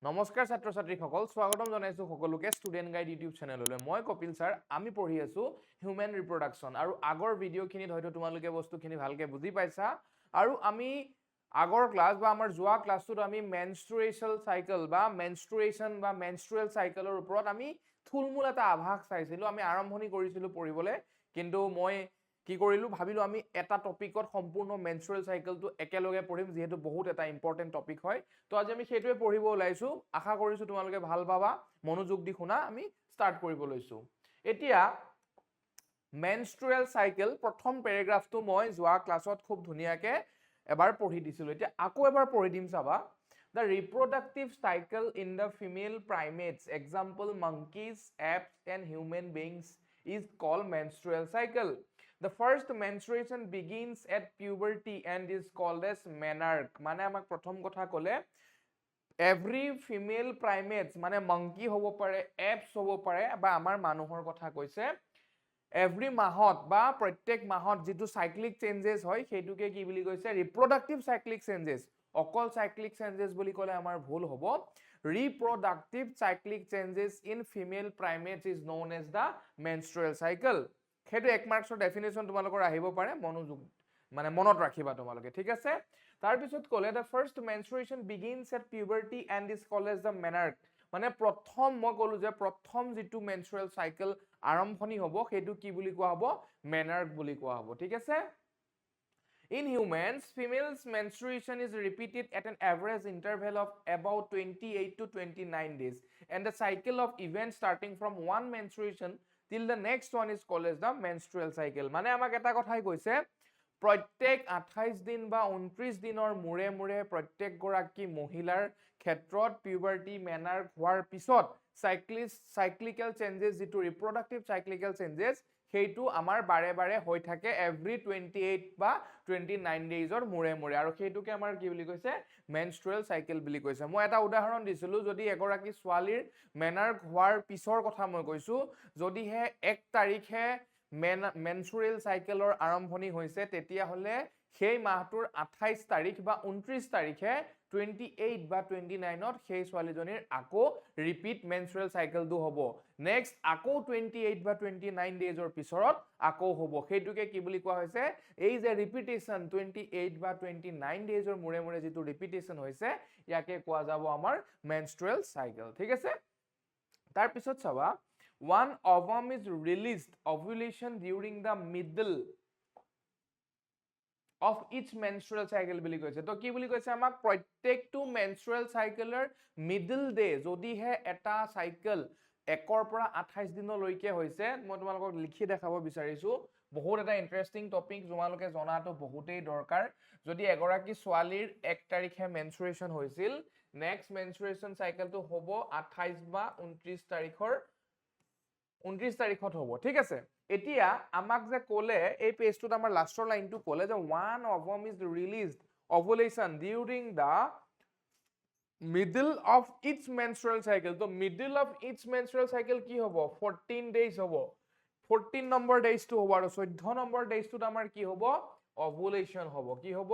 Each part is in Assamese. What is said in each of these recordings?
নমস্কাৰ ছাত্ৰ ছাত্ৰীসকল স্বাগতম জনাইছো সকলোকে ষ্টুডেন্ট গাইড ইউটিউব চেনেললৈ মই কপিল ছাৰ আমি পঢ়ি আছো হিউম্যান ৰিপ্ৰডাকচন আৰু আগৰ ভিডিঅ'খিনিত হয়তো তোমালোকে বস্তুখিনি ভালকে বুজি পাইছা আৰু আমি আগৰ ক্লাছ বা আমাৰ যোৱা ক্লাছটোত আমি মেনষ্ট্ৰুৱেশ্যন সাইকেল বা মেনষ্ট্ৰুৱেশ্যন বা মেনষ্ট্ৰুৱেল সাইকেলৰ ওপৰত আমি থুলমূল এটা আভাস চাইছিলো আমি আৰম্ভণি কৰিছিলো পঢ়িবলৈ কিন্তু মই কি কৰিলো ভাবিলো আমি এটা টপিকত সম্পূৰ্ণ মেনষ্ট্ৰুৱেল সাইকেলটো একেলগে পঢ়িম যেহেতু বহুত এটা ইম্পৰ্টেন্ট টপিক হয় তো আজি আমি সেইটোৱে পঢ়িব ওলাইছো আশা কৰিছো তোমালোকে ভাল পাবা মনোযোগ দি শুনা আমি ষ্টাৰ্ট কৰিব লৈছো এতিয়া মেনষ্ট্ৰুৱেল সাইকেল প্ৰথম পেৰাগ্ৰাফটো মই যোৱা ক্লাছত খুব ধুনিয়াকে এবাৰ পঢ়ি দিছিলো এতিয়া আকৌ এবাৰ পঢ়ি দিম চাবা The reproductive cycle in the female primates, example monkeys, apes, and human beings, is called menstrual cycle. The first menstruation begins at puberty and is called as menarche. মানে আমাক প্ৰথম কথা ক'লে every female primates মানে monkey হ'ব পাৰে, apes হ'ব পাৰে বা আমাৰ মানুহৰ কথা কৈছে every মাহত বা প্ৰত্যেক মাহত যেটো সাইক্লিক চেঞ্জেস হয় সেইটোকে কি বুলি কৈছে ৰিপ্ৰডাক্টিভ সাইক্লিক চেঞ্জেস অকল সাইক্লিক চেঞ্জেস বুলি ক'লে আমাৰ ভুল হ'ব reproductive cyclic changes in female primates is known as the menstrual cycle সেইটো এক মাৰ্কছৰ ডেফিনেশন তোমালোকৰ আহিব পাৰে মনোযোগ মানে মনত ৰাখিবা তোমালোকে ঠিক আছে তাৰ পিছত ক'লে the first menstruation begins at puberty and is called as the menarche মানে প্ৰথম মই ক'লো যে প্ৰথম যেটো মেনষ্ট্ৰুৱেল সাইকেল আৰম্ভণি হ'ব সেইটো কি বুলি কোৱা হ'ব menarche বুলি কোৱা হ'ব ঠিক আছে In humans, females' menstruation is repeated at an average interval of about 28 to 29 days. And the cycle of events starting from one menstruation till the next one is called as the menstrual cycle. মানে আমাক এটা কথাই কৈছে প্ৰত্যেক 28 দিন বা 29 দিনৰ মুৰে মুৰে প্ৰত্যেক গৰাকী মহিলাৰ ক্ষেত্ৰত পিউবাৰ্টি মেনাৰ্ক হোৱাৰ পিছত সাইক্লিক্যাল চেঞ্জেস যেটো ৰিপ্ৰডাক্টিভ সাইক্লিক্যাল চেঞ্জেস সেইটো আমাৰ বাৰে বাৰে হৈ থাকে এভৰি 28 বা 29 ডেজৰ মুৰে মুৰে আৰু সেইটোকে আমাৰ কি বুলি কৈছে মেনষ্ট্ৰুৱেল সাইকেল বুলি কৈছে মই এটা উদাহৰণ দিছিলো যদি এগৰাকী ছোৱালীৰ মেনাৰ্ক হোৱাৰ পিছৰ কথা মই কৈছো যদিহে 1 তাৰিখে মেনষ্ট্ৰুৱেল সাইকেলৰ আৰম্ভণি হৈছে তেতিয়া হলে সেই মাহটোৰ 28 তাৰিখ বা 29 তাৰিখে 28 বা 29 ত সেই ছোৱালীজনীৰ আকৌ ৰিপিট মেনষ্ট্ৰুৱেল সাইকেলটো হ'ব নেক্সট আকৌ 28 বা 29 ডেজৰ পিছত আকৌ হ'ব সেইটোকে কি বুলি কোৱা হৈছে এই যে ৰিপিটেশন 28 বা 29 ডেজৰ মুৰে মুৰে যেটো ৰিপিটেশন হৈছে ইয়াকে কোৱা যাব আমাৰ মেনষ্ট্ৰুৱেল সাইকেল ঠিক আছে তাৰ পিছত চাবা one ovum is released ovulation during the middle of each menstrual cycle বুলি কৈছে তো কি বুলি কৈছে আমাক প্ৰত্যেকটো menstrual cycleৰ middle day যদিহে এটা cycle 1 ৰ পৰা 28 দিনলৈকে হৈছে মই তোমালোকক লিখি দেখাব বিচাৰিছো বহুত এটা ইন্টাৰেষ্টিং টপিক তোমালোকে জনাটো বহুতেই দৰকাৰ যদি এগৰাকী ছোৱালীৰ 1 তাৰিখে মেনষ্ট্ৰুৱেশ্যন হৈছিল নেক্সট মেনষ্ট্ৰুৱেশ্যন সাইকেলটো হ'ব 28 বা 29 তাৰিখৰ 29 তাৰিখত হ'ব ঠিক আছে এতিয়া আমাক যে ক'লে এই পেজটোত আমাৰ লাষ্টৰ লাইনটো ক'লে যে one ovum is released ovulation during the middle of each menstrual cycle তো middle of each menstrual cycle কি হ'ব 14 days হ'ব 14 নম্বৰ ডেজটো হ'ব আৰু 14 নম্বৰ ডেজটোত আমাৰ কি হ'ব ovulation হ'ব কি হ'ব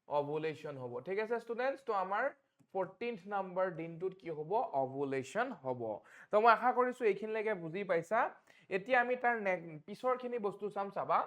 ovulation হ'ব ঠিক আছে ষ্টুডেন্টস তো আমাৰ 14th number দিনটোত কি হ'ব ovulation হ'ব তো মই আশা কৰিছো এইখিনিলৈকে বুজি পাইছা এতিয়া আমি তাৰ পিছৰখিনি বস্তু চাম চাবা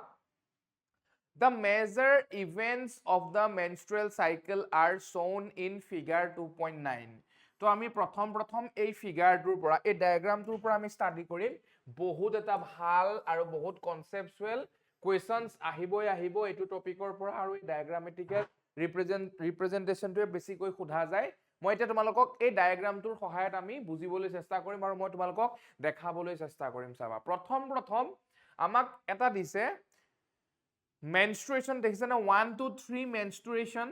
The major events of the menstrual cycle are shown in figure 2.9 তো আমি প্ৰথম এই ফিগাৰটোৰ পৰা এই ডায়াগ্ৰামটোৰ পৰা আমি ষ্টাডি কৰিম বহুত এটা ভাল আৰু বহুত কনসেপচুৱেল কোৱেশ্চনছ আহিবই এইটো টপিকৰ পৰা আৰু এই ডায়াগ্ৰামেটিকেল ৰিপ্ৰেজেন্টেশনটোৱে বেছিকৈ সোধা যায় মই এতিয়া তোমালোকক এই ডায়াগ্ৰামটোৰ সহায়ত আমি বুজিবলৈ চেষ্টা কৰিম আৰু মই তোমালোকক দেখাবলৈ চেষ্টা কৰিম চাবা প্ৰথম আমাক এটা দিছে menstruation দেখিছে না 1 to 3 menstruation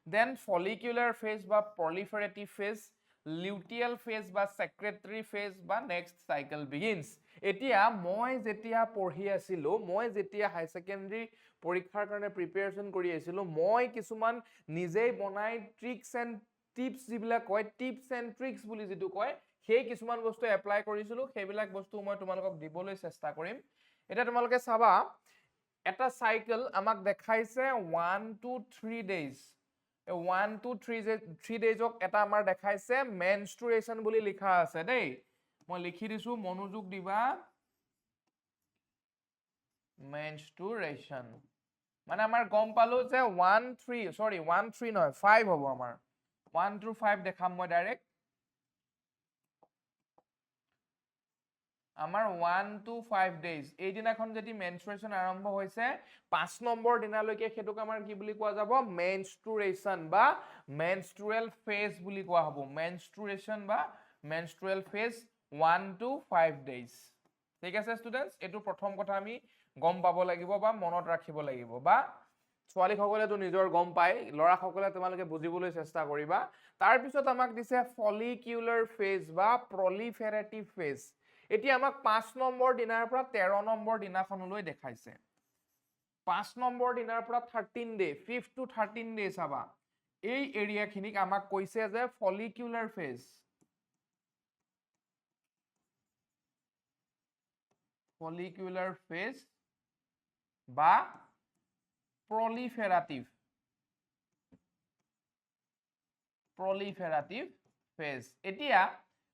then follicular phase বা proliferative phase luteal phase বা secretory phase বা next cycle begins এতিয়া মই যেতিয়া পঢ়ি আছিলো মই যেতিয়া হাই সেকেন্ডাৰী পৰীক্ষাৰ কাৰণে প্ৰিপাৰেচন কৰি আছিলো মই কিছুমান নিজেই বনাই ট্ৰিক্স এন্ড টিপস যিবিলাক কয় টিপস এন্ড ট্ৰিক্স বুলি যেটো কয় সেই কিছুমান বস্তু এপ্লাই কৰিছিলো সেইবিলাক বস্তু মই তোমালোকক দিবলৈ চেষ্টা কৰিম এটা তোমালোকে চাবা এটা সাইকেল আমাক দেখাইছে 1 to 3 days 1 to 3 ডেজক এটা আমাৰ দেখাইছে মেনষ্ট্ৰুৱেশ্যন বুলি লিখা আছে দেই মই লিখি দিছো মনোযোগ দিবা মেনষ্ট্ৰুৱেশ্যন মানে আমাৰ গম পালো যে 1 3 নহয় 5 হ'ব আমাৰ 1 to 5 দেখাম মই ডাইৰেক্ট আমাৰ 1 to 5 days এই দিনাখন যদি মেনষ্ট্ৰুৱেশ্যন আৰম্ভ হৈছে 5 নম্বৰ দিনালৈকে হেতুক আমাৰ কি বুলি কোৱা যাব মেনষ্ট্ৰুৱেশ্যন বা মেনষ্ট্ৰুৱেল ফেজ বুলি কোৱা হ'ব মেনষ্ট্ৰুৱেশ্যন বা মেনষ্ট্ৰুৱেল ফেজ 1 to 5 days ঠিক আছে ষ্টুডেন্টস এটো প্ৰথম কথা আমি গম পাব লাগিব বা মনত ৰাখিব লাগিব বা ছোৱালী সকলে তো নিজৰ গম পায় লৰা সকলে তোমালোকে বুজিবলৈ চেষ্টা কৰিবা তাৰ পিছত আমাক দিছে ফলিকিউলাৰ ফেজ বা প্ৰলিফেৰেটিভ ফেজ এতিয়া আমাক 5 নম্বৰ দিনাৰ পৰা 13 নম্বৰ দিনাখনলৈ দেখাইছে 5 নম্বৰ দিনাৰ পৰা 13 ডে 5 to 13 ডে চাবা এই এৰিয়াখিনিক আমাক কৈছে যে ফলিকিউলাৰ ফেজ বা proliferative phase এতিয়া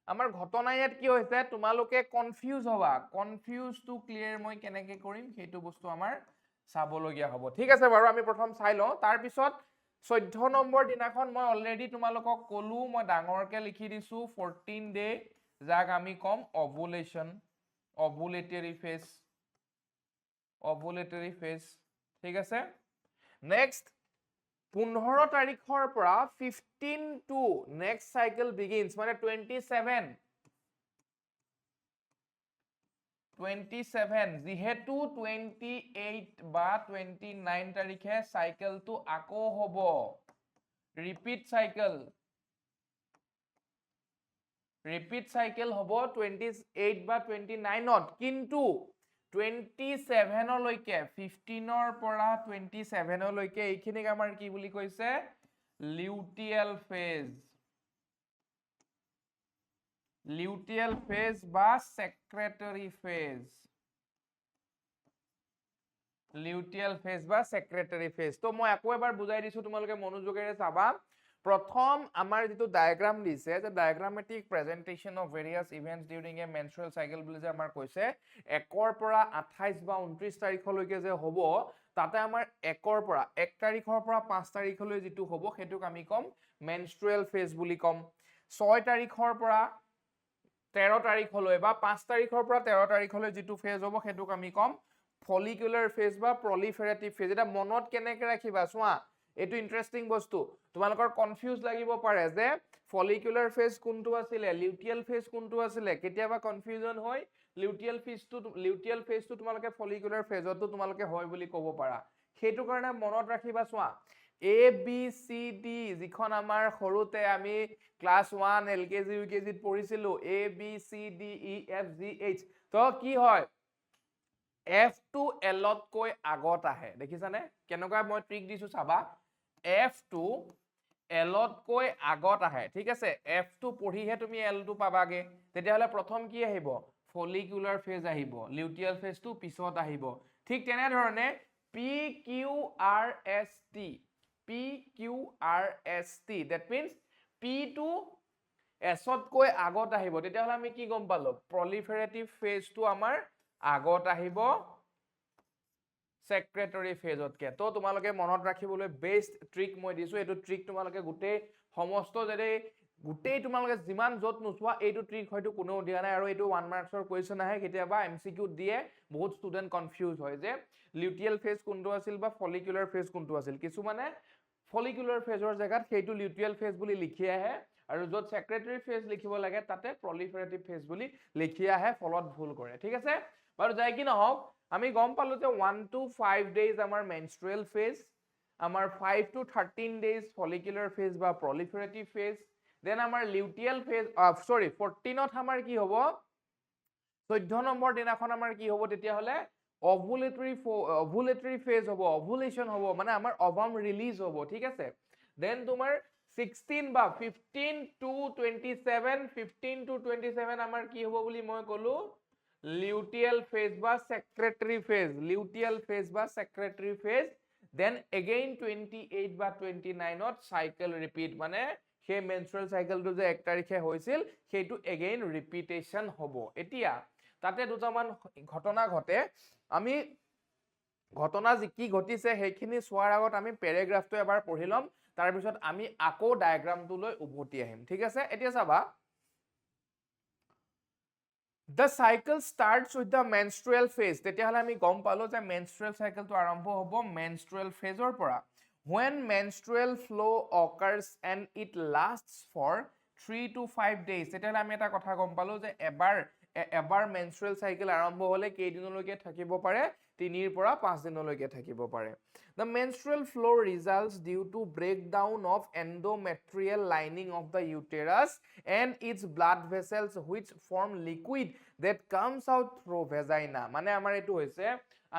আমাৰ ঘটনা ইয়াত কি হৈছে তোমালোকে কনফিউজ হবা কনফিউজ টু ক্লিয়াৰ মই কেনেকৈ কৰিম সেইটো বস্তু আমাৰ চাবলগীয়া হ'ব ঠিক আছে বাৰু আমি প্ৰথম চাই লওঁ তাৰ পিছত 14 নম্বৰ দিনাখন মই অলৰেডি তোমালোকক কলো মই ডাঙৰকে লিখি দিছো 14 ডে যাক আমি কম ovulatory phase ঠিক আছে নেক্সট 15 তাৰিখৰ পৰা 15 to next cycle begins মানে 27 যিহেতু 28 বা 29 তাৰিখে সাইকেলটো আকৌ হ'ব ৰিপিট সাইকেল হ'ব 28 বা 29ত কিন্তু 27 লৈকে 15 ৰ পৰা 27 লৈকে এইখিনিক আমাৰ কি বুলি কৈছে লিউটিয়েল ফেজ বা সেক্ৰেটৰী ফেজ তো মই আকৌ এবাৰ বুজাই দিছো তোমালোকে মনোযোগেৰে চাবা প্ৰথম আমাৰ যেটো ডায়াগ্ৰাম দিছে যে diagrammatic presentation of various events during a menstrual cycle বুলি যে আমাৰ কৈছে 1 ৰ পৰা 28 বা 29 তাৰিখলৈকে যে হ'ব তাতে আমাৰ 1 ৰ পৰা 1 তাৰিখৰ পৰা 5 তাৰিখলৈ যেটো হ'ব হেতুক আমি কম মেনষ্ট্ৰুৱেল ফেজ বুলি কম 6 তাৰিখৰ পৰা 13 তাৰিখলৈ বা 5 তাৰিখৰ পৰা 13 তাৰিখলৈ যেটো ফেজ হ'ব হেতুক আমি কম ফলিকুলাৰ ফেজ বা প্ৰলিফেৰেটিভ ফেজ এটা মনত কেনেকৈ ৰাখিবা চোৱা এটো ইন্টাৰেস্টিং বস্তু তোমালোকৰ কনফিউজ লাগিব পাৰে যে ফলিকুলাৰ ফেজ কোনটো আছিল লিউটিয়েল ফেজ কোনটো আছিল কেতিয়াবা কনফিউজন হয় লিউটিয়েল ফেজটো তোমালোকে ফলিকুলাৰ ফেজতো তোমালোকে হয় বুলি ক'ব পাৰা হেতু কাৰণে মনত ৰাখিবা চোৱা A B C D যিখন আমাৰ সৰুতে আমি ক্লাস 1 LKG UKG ত পঢ়িছিলো A B C D E F G H তো কি হয় F to L তকৈ আগত আহে দেখিছানে কেনেকুৱা মই ট্ৰিক দিছো চাবা F to L তকৈ আগত আহে ঠিক আছে F to পঢ়িহে তুমি L to পাবাগে তেতিয়া হলে প্ৰথম কি আহিব ফলিকুলাৰ ফেজ আহিব লিউটিয়েল ফেজ টো পিছত আহিব ঠিক তেনে ধৰণে PQRST that means P to S তকৈ আগত আহিব তেতিয়া হলে আমি কি গম পালো proliferative phase টো আমাৰ আগত আহিব সেক্ৰেটৰী ফেজতকে তো তোমালোকে মনত ৰাখিবলৈ বেস্ট ট্ৰিক মই দিছো এটো ট্ৰিক তোমালোকে গুটেই সমস্ত যদি গুটেই তোমালোকে যিমান যত নোচোৱা এইটো ট্ৰিক হয়তো কোনো দিয়া নাই আৰু এইটো 1 মাৰ্কছৰ কোৱেশ্চন আহে কেতিয়াবা এমসিকিউ দিয়ে বহুত ষ্টুডেন্ট কনফিউজ হয় যে লিউটিয়েল ফেজ কোনটো আছিল বা ফলিকুলাৰ ফেজ কোনটো আছিল কিছু মানে ফলিকুলাৰ ফেজৰ জায়গাত সেইটো লিউটিয়েল ফেজ বুলি লিখি আহে আৰু যত সেক্ৰেটৰী ফেজ লিখিব লাগে তাতে প্ৰলিফেৰেটিভ ফেজ বুলি লিখি আহে ফলত ভুল কৰে ঠিক আছে বাৰু যাই কি নহওক আমি গম পালো যে 1 to 5 days আমাৰ menstrual phase আমাৰ 5 to 13 days follicular phase বা proliferative phase then আমাৰ luteal phase 14th আমাৰ কি হ'ব 14 নম্বৰ দিনাখন আমাৰ কি হ'ব তেতিয়া হলে ovulatory phase হ'ব ovulation হ'ব মানে আমাৰ ovum release হ'ব ঠিক আছে then তোমাৰ 16 বা 15 to 27 আমাৰ কি হ'ব বুলি মই ক'লো luteal phase বা secretory phase দেন এগেইন 28 বা 29ত সাইকেল ৰিপিট মানে সেই মেনষ্ট্ৰুৱেল সাইকেলটো যে 1 তাৰিখে হৈছিল সেইটো এগেইন ৰিপিটেশন হ'ব এতিয়া তাতে দুটামান ঘটনা ঘটে আমি ঘটনা কি ঘটিছে সেইখিনি চোৱাৰ আগত আমি পেৰাগ্ৰাফটো এবাৰ পঢ়ি লম তাৰ পিছত আমি আকৌ ডায়াগ্ৰামটো লৈ উভতি আহিম ঠিক আছে এতিয়া চাবা The cycle starts with the menstrual phase. তেতিয়াহলে আমি গম পালো যে menstrual cycle টো আৰম্ভ হ'ব menstrual phase ৰ পৰা. When menstrual flow occurs and it lasts for 3 to 5 days. তেতিয়াহলে আমি এটা কথা গম পালো যে এবাৰ menstrual cycle আৰম্ভ হলে কেইদিনলৈকে থাকিব পাৰে 3 ৰ পৰা 5 দিনলৈকে থাকিব পাৰে. The menstrual flow results due to breakdown of endometrial lining of the uterus and its blood vessels which form liquid that comes out through vagina. মানে আমাৰ এটো হৈছে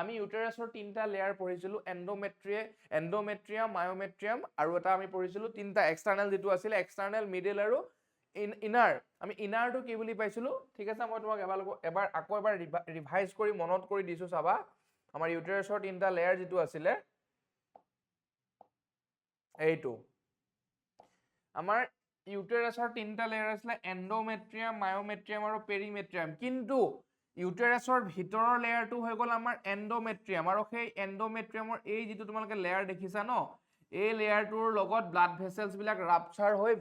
আমি ইউটেৰাছৰ তিনটা লেয়াৰ পঢ়িছিলো এন্ডোমেট্ৰিয়াম মায়োমেট্ৰিয়াম আৰু এটা আমি পঢ়িছিলো তিনটা এক্সটাৰ্নাল যেটো আছিল এক্সটাৰ্নাল মিডল আৰু ইনাৰ আমি ইনাৰটো কি বুলি পাইছিলো ঠিক আছে মই তোমাক এবাৰ আকৌ এবাৰ ৰিভাইজ কৰি মনত কৰি দিছো চাবা আমাৰ ইউটেৰাছৰ তিনটা লেয়াৰ যেটো আছিল এইটো আমাৰ ইউটেৰাছৰ তিনটা লেয়াৰ আছিল এন্ডোমেট্ৰিয়াম মায়োমেট্ৰিয়াম আৰু পেৰিমেট্ৰিয়াম কিন্তু ইউটেৰাছৰ ভিতৰৰ লেয়াৰটো হৈ গল আমাৰ এন্ডোমেট্ৰিয়াম আৰু সেই এন্ডোমেট্ৰিয়ামৰ এই যেটো তোমালোকে লেয়াৰ দেখিছা ন এই লেয়াৰটোৰ লগত ব্লাড ভেসেলছ বিলাক ৰাপচাৰ হৈ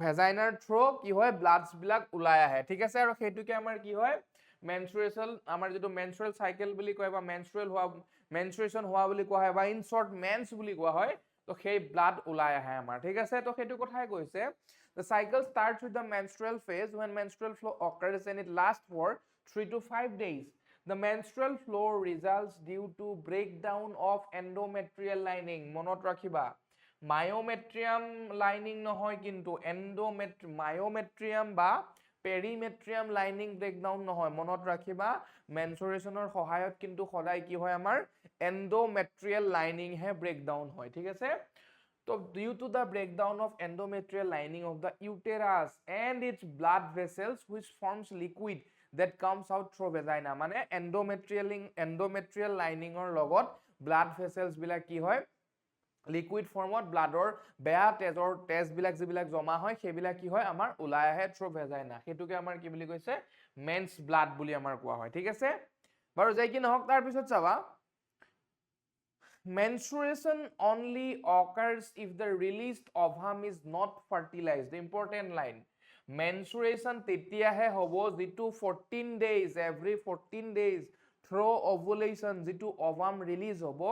ভেজাইনাৰ থ্ৰু কি হয় ব্লাডছ বিলাক ওলাই আহে ঠিক আছে আৰু সেইটোকে আমাৰ কি হয় মেনস্ট্ৰুৱেশন আমাৰ যেটো মেনস্ট্ৰুৱেল সাইকেল বুলি কয় বা মেনস্ট্ৰুৱেশন হোৱা বুলি কোৱা হয় বা ইন শৰ্ট মেন্স বুলি কোৱা হয় তো সেই ব্লাড ওলাই আহে আমাৰ ঠিক আছে তো সেইটো কথাই কৈছে the cycle starts with the menstrual phase when menstrual flow occurs and it lasts for 3 to 5 days the menstrual flow results due to breakdown of endometrial lining মনত ৰাখিবা myometrium lining নহয় কিন্তু myometrium বা পেৰিমেট্ৰিয়াম লাইনিং ব্ৰেকডাউন নহয় মনত ৰাখিবা মেনচুৰেশনৰ সহায়ত কিন্তু সদায় কি হয় আমাৰ এন্ডোমেট্ৰিয়াল লাইনিং হে ব্ৰেকডাউন হয় ঠিক আছে তো due to the breakdown of endometrial lining of the uterus and its blood vessels which forms liquid that comes out through vagina মানে endometrial lining ৰ লগত blood vessels বিলাক কি হয় লিকুইড ফৰ্মত ব্লাডৰ বেয়া তেজ বিলাক জমা হয় সেইবিলাক কি হয় আমাৰ ওলাই আহে থ্ৰু ভেজাইনা হেতুকে আমাৰ কি বুলি কৈছে মেন্স ব্লাড বুলি আমাৰ কোৱা হয় ঠিক আছে বাৰু যাই কি নহক তাৰ পিছত চাবা menstruation only occurs if the released ovum is not fertilized the important line menstruation তেতিয়াহে হ'ব যেটো 14 days every 14 days through ovulation যেটো ovum release হ'ব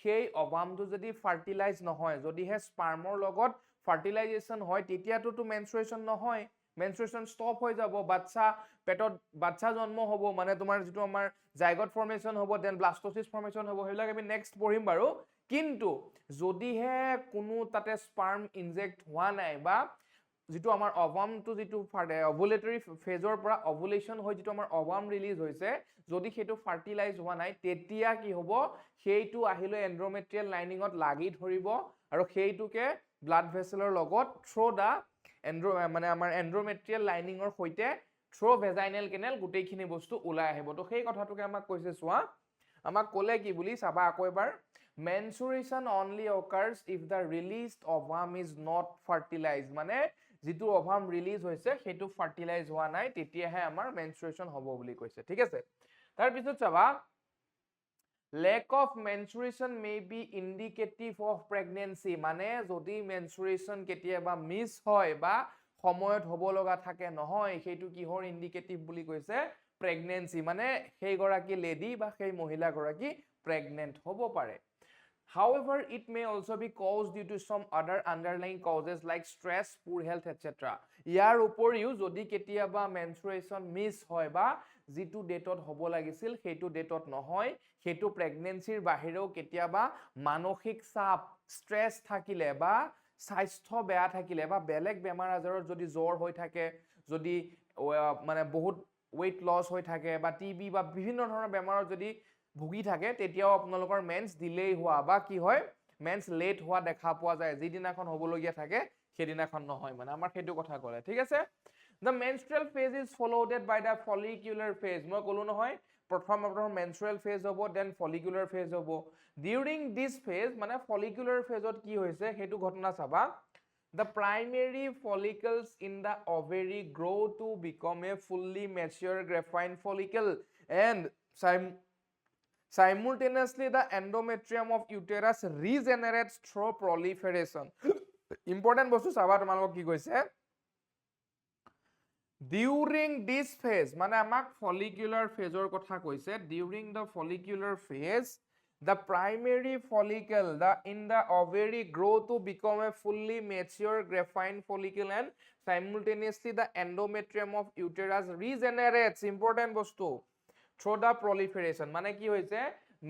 সেই ovumটো যদি fertilize নহয় যদিহে spermৰ লগত fertilization হয় তেতিয়াটো menstruation নহয় menstruation stop হৈ যাব বাচ্চা পেটত বাচ্চা জন্ম হ'ব মানে তোমাৰ যেটো আমাৰ জাইগট ফৰ্মেশন হ'ব দেন ব্লাস্টোসিস ফৰ্মেশন হ'ব হেবিলাক আমি নেক্সট পঢ়িম বাৰু কিন্তু যদিহে কোনো তাতে স্পাৰ্ম ইনজেক্ট হোৱা নাই বা যেটো আমাৰ ovumটো যেটো ovulatory ফেজৰ পৰা ovulation হৈ যেটো আমাৰ ovum ৰিলিজ হৈছে যদি হেতু ফাৰ্টিলাইজ হোৱা নাই তেতিয়া কি হ'ব হেইটো আহিলে এন্ডোমেট্ৰিয়াল লাইনিংত লাগি ধৰিব আৰু হেইটোকে ব্লাড ভেসেলৰ লগত থ্ৰু দা মানে আমাৰ এন্ডোমেট্ৰিয়াল লাইনিংৰ সৈতে থ্ৰু ভেজাইনেল কেনেল গুটেইখিনি বস্তু ওলাই আহিব তো সেই কথাটোকে আমাক কৈছে চোৱা আমাক ক'লে কি বুলি চাবা আকৌ এবাৰ menstruation only occurs if the released ovum is not fertilized মানে যেটো ovum ৰিলিজ হৈছে হেতু ফাৰ্টিলাইজ হোৱা নাই তেতিয়াহে আমাৰ menstruation হ'ব বুলি কৈছে ঠিক আছে তাৰ পিছত চাবা lack of menstruation may be indicative of pregnancy মানে যদি menstruation কেতিয়াবা মিস হয় বা সময়ত হ'ব লগা থাকে নহয় হেতু কিহৰ ইন্ডিকেটিভ বুলি কৈছে প্ৰেগনেন্সি মানে সেই গৰাকী লেডি বা সেই মহিলা গৰাকী প্ৰেগনেন্ট হ'ব পাৰে However, it may also be caused due to some other underlying causes like stress, poor health, etc. ইয়াৰ উপৰিও যদি কেতিয়াবা menstruation মিস হয় বা যেটো ডেটত হ'ব লাগিছিল হেতু ডেটত নহয় হেতু প্ৰেগনেন্সিৰ বাহিৰেও কেতিয়াবা মানসিক চাপ স্ট্ৰেছ থাকিলে বা স্বাস্থ্য বেয়া থাকিলে বা বেলেগ বেমাৰ আজাৰত যদি জ্বৰ হৈ থাকে যদি মানে বহুত weight loss হৈ থাকে বা টিবি বা বিভিন্ন ধৰণৰ বেমাৰত যদি ভুগি থাকে তেতিয়াও আপোনালোকৰ মেন্স ডিলে হোৱা বা কি হয় মেন্স লেট হোৱা দেখা পোৱা যায় যিদিনাখন হ'বলগীয়া থাকে সেইদিনাখন নহয় মানে আমাৰ হেতু কথা ক'লে ঠিক আছে the menstrual phase is followed by the follicular phase মই ক'লো নহয় প্ৰথম মেনষ্ট্ৰুৱেল ফেজ হ'ব, দেন ফলিকুলাৰ ফেজ হ'ব। ডিউৰিং দিছ ফেজ মানে ফলিকুলাৰ ফেজত কি হৈছে সেইটো ঘটনা চাবা। The primary follicles in the ovary grow to become a fully mature graphene follicle and simultaneously the endometrium of uterus regenerates through proliferation. Important বস্তু চাবা তোমালোকক কি কৈছে during this phase মানে আমাক follicular phase ৰ কথা কৈছে during the follicular phase the primary follicle in the ovary grow to become a fully mature graphene follicle and simultaneously the endometrium of uterus regenerates. Important বস্তু through the proliferation মানে কি হৈছে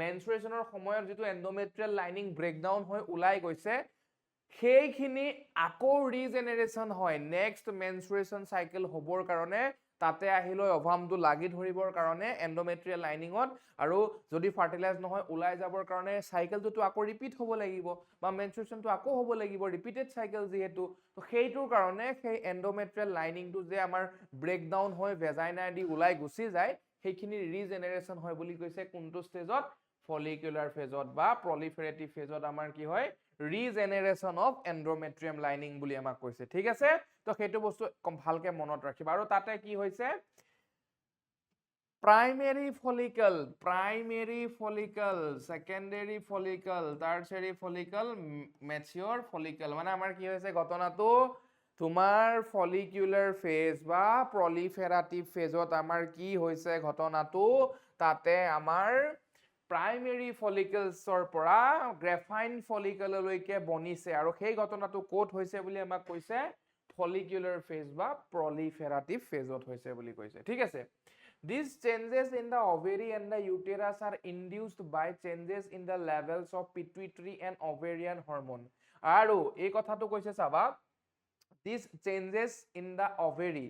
মেনষ্ট্ৰুৱেশ্যনৰ সময়ত যেটো এন্ডোমেট্ৰিয়াল লাইনিং ব্ৰেকডাউন হৈ ওলাই গৈছে সেইখিনি আকৌ ৰিজেনাৰেশন হয় নেক্সট মেনষ্ট্ৰুৱেশ্যন সাইকেল হবৰ কাৰণে তাতে আহিলৈ অভামটো লাগি ধৰিবৰ কাৰণে এন্ডোমেট্ৰিয়াল লাইনিংত আৰু যদি ফাৰ্টিলাইজ নহয় ওলাই যাবৰ কাৰণে সাইকেলটো আকৌ ৰিপিট হ'ব লাগিব বা মেনষ্ট্ৰুৱেশ্যনটো আকৌ হ'ব লাগিব ৰিপিটেড সাইকেল যেহেতু তো সেইটোৰ কাৰণে সেই এন্ডোমেট্ৰিয়াল লাইনিংটো যে আমাৰ ব্ৰেকডাউন হৈ ভেজাইনা দি ওলাই গুচি যায় সেইখিনি ৰিজেনাৰেশন হয় বুলি কৈছে কোনটো ষ্টেজত ফলিকুলাৰ ফেজত বা প্ৰলিফেৰেটিভ ফেজত আমাৰ কি হয় ৰিজেনাৰেশন অফ এন্ডোমেট্ৰিয়াম লাইনিং বুলি আমাক কৈছে ঠিক আছে তো সেইটো বস্তু ভালকে মনত ৰাখিবা আৰু তাতে কি হৈছে primary follicle secondary follicle tertiary follicle mature follicle মানে আমাৰ কি হৈছে ঘটনাটো তোমাৰ ফলিকুলাৰ ফেজ বা প্ৰলিফেৰাটিভ ফেজত আমাৰ কি হৈছে ঘটনাটো তাতে আমাৰ প্ৰাইমেৰী ফলিকলছৰ পৰা গ্ৰেফাইন ফলিকললৈকে বনিছে আৰু সেই ঘটনাটো কোট হৈছে বুলি আমাক কৈছে ফলিকুলাৰ ফেজ বা প্ৰলিফেৰাটিভ ফেজত হৈছে বুলি কৈছে ঠিক আছে These changes in the ovary and the uterus are induced by changes in the levels of pituitary and ovarian hormone আৰু এই কথাটো কৈছে চাবা These changes in the ovary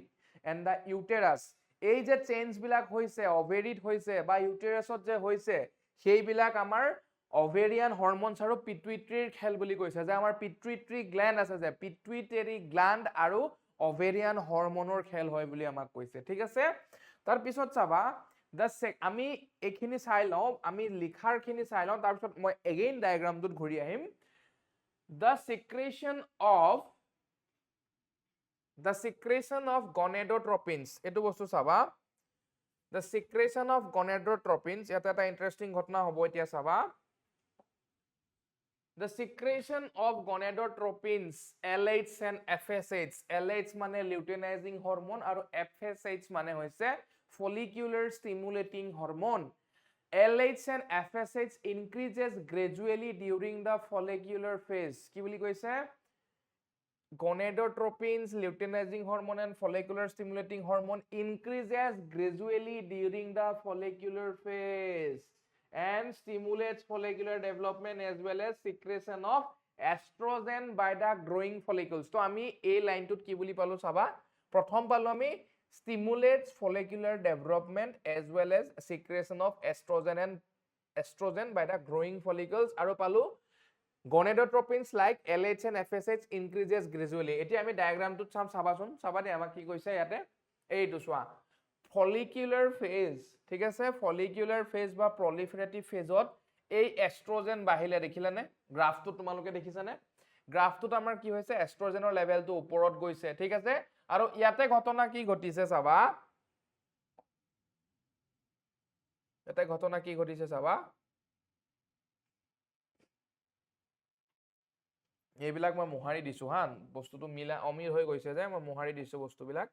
and the uterus এই যে চেঞ্জ বিলাক হৈছে ওভেৰিত হৈছে বা ইউটেৰাছত যে হৈছে সেইবিলাক আমাৰ ওভেৰিয়ান হৰমোনছ আৰু পিটুইট্ৰিৰ খেল বুলি কৈছে যে আমাৰ পিটুইট্ৰি গ্ল্যান্ড আছে যে পিটুইটাৰি গ্ল্যান্ড আৰু ওভেৰিয়ান হৰমোনৰ খেল হয় বুলি আমাক কৈছে ঠিক আছে তাৰ পিছত চাবা আমি এখিনি চাই লও আমি লিখাৰ খিনি চাই লও তাৰ পিছত মই এগেইন ডায়াগ্ৰামটোত ঘূৰি আহিম the secretion of gonadotropins এটো বস্তু চাবা the secretion of gonadotropins এটা এটা ইন্টারেস্টিং ঘটনা হ'ব এতিয়া চাবা the secretion of gonadotropins LH and FSH LH মানে luteinizing hormone আৰু FSH মানে হৈছে follicular stimulating hormone LH and FSH increases gradually during the follicular phase কি বুলি কৈছে Gonadotropins, luteinizing hormone and follicular stimulating hormone increases gradually during the follicular phase and stimulates follicular development as well as secretion of estrogen by the growing follicles. So ami a line to ki boli palu saba prothom palu ami stimulates follicular development as well as secretion of estrogen by the growing follicles aru palu Gonadotropins like LH and FSH increases gradually. এটি আমি ডায়াগ্ৰামটো চাম চাবাচোন চাবাদে আমাক কি কৈছে ইয়াতে এইটো চোৱা ফলিকুলাৰ ফেজ ঠিক আছে ফলিকুলাৰ ফেজ বা প্ৰলিফেৰেটিভ ফেজত এই এস্ট্ৰোজেন বাহিলে দেখিলানে গ্ৰাফটো তোমালোকে দেখিছানে গ্ৰাফটোত আমাৰ কি হৈছে এস্ট্ৰোজেনৰ লেভেলটো ওপৰত গৈছে ঠিক আছে আৰু ইয়াতে ঘটনা কি ঘটিছে চাবা ইয়াতে ঘটনা কি ঘটিছে চাবা এইবিলাক মই মুহাৰি দিছো হা বস্তুটো মিলা অমিৰ হৈ গৈছে যে মই মুহাৰি দিছো বস্তুবিলাক